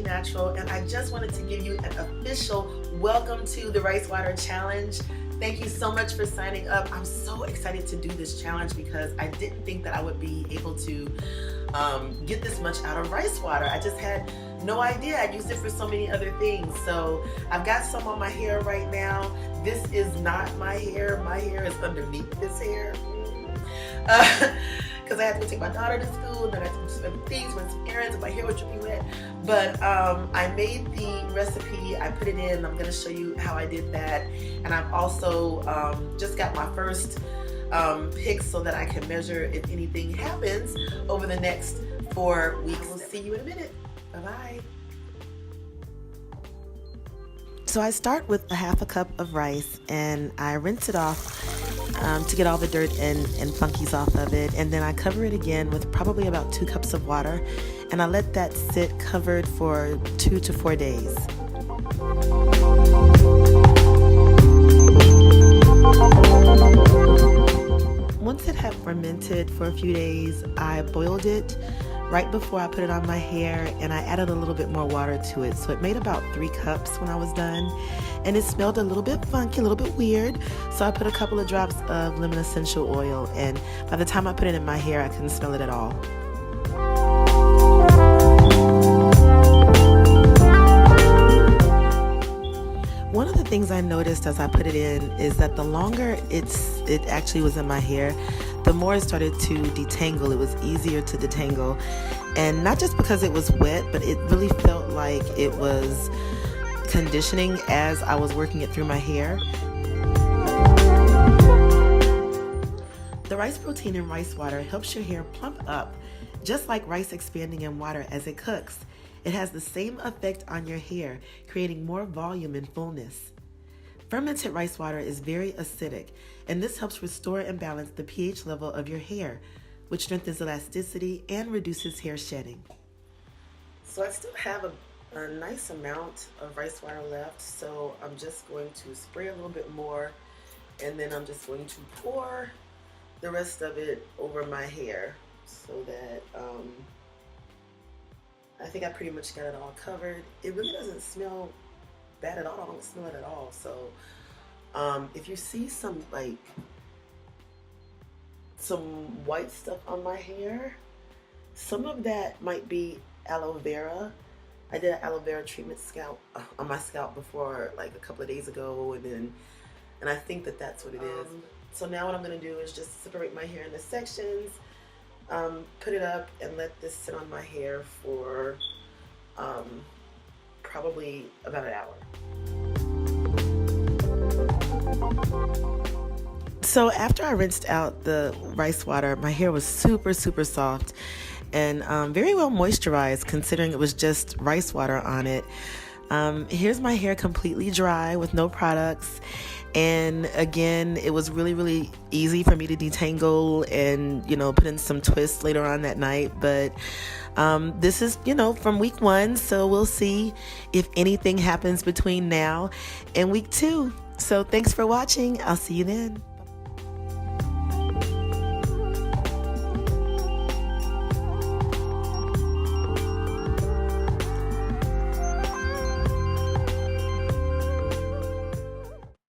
Natural, and I just wanted to give you an official welcome to the Rice Water Challenge. Thank you so much for signing up. I'm so excited to do this challenge because I didn't think that I would be able to get this much out of rice water. I just had no idea. I used it for so many other things. So I've got some on my hair right now. This is not my hair. My hair is underneath this hair. Because I had to take my daughter to school, and then I had to do some other things, run some errands, and my hair was dripping wet. But I made the recipe, I put it in, I'm gonna show you how I did that. And I've also just got my first pick so that I can measure if anything happens over the next 4 weeks. We'll see you in a minute. Bye-bye. So I start with a half a cup of rice, and I rinse it off to get all the dirt and funkies off of it, and then I cover it again with probably about 2 cups of water, and I let that sit covered for 2 to 4 days. Once it had fermented for a few days, I boiled it right before I put it on my hair, and I added a little bit more water to it. So it made about 3 cups when I was done, and it smelled a little bit funky, a little bit weird. So I put a couple of drops of lemon essential oil, and by the time I put it in my hair, I couldn't smell it at all. One of the things I noticed as I put it in is that the longer it actually was in my hair, the more it started to detangle. It was easier to detangle, and not just because it was wet, but it really felt like it was conditioning as I was working it through my hair. The rice protein in rice water helps your hair plump up, just like rice expanding in water as it cooks. It has the same effect on your hair, creating more volume and fullness. Fermented rice water is very acidic, and this helps restore and balance the pH level of your hair, which strengthens elasticity and reduces hair shedding. So I still have a nice amount of rice water left, so I'm just going to spray a little bit more, and then I'm just going to pour the rest of it over my hair so that I think I pretty much got it all covered. It really doesn't smell bad at all. I don't smell it at all. So if you see some white stuff on my hair, some of that might be aloe vera. I did an aloe vera treatment on my scalp before, like a couple of days ago, and I think that that's what it is. So now what I'm gonna do is just separate my hair into sections, put it up, and let this sit on my hair for probably about an hour. So after I rinsed out the rice water, my hair was super soft and very well moisturized, considering it was just rice water on it. Here's my hair completely dry with no products. And again, it was really easy for me to detangle and, put in some twists later on that night. But this is, from week 1. So we'll see if anything happens between now and week 2. So thanks for watching. I'll see you then.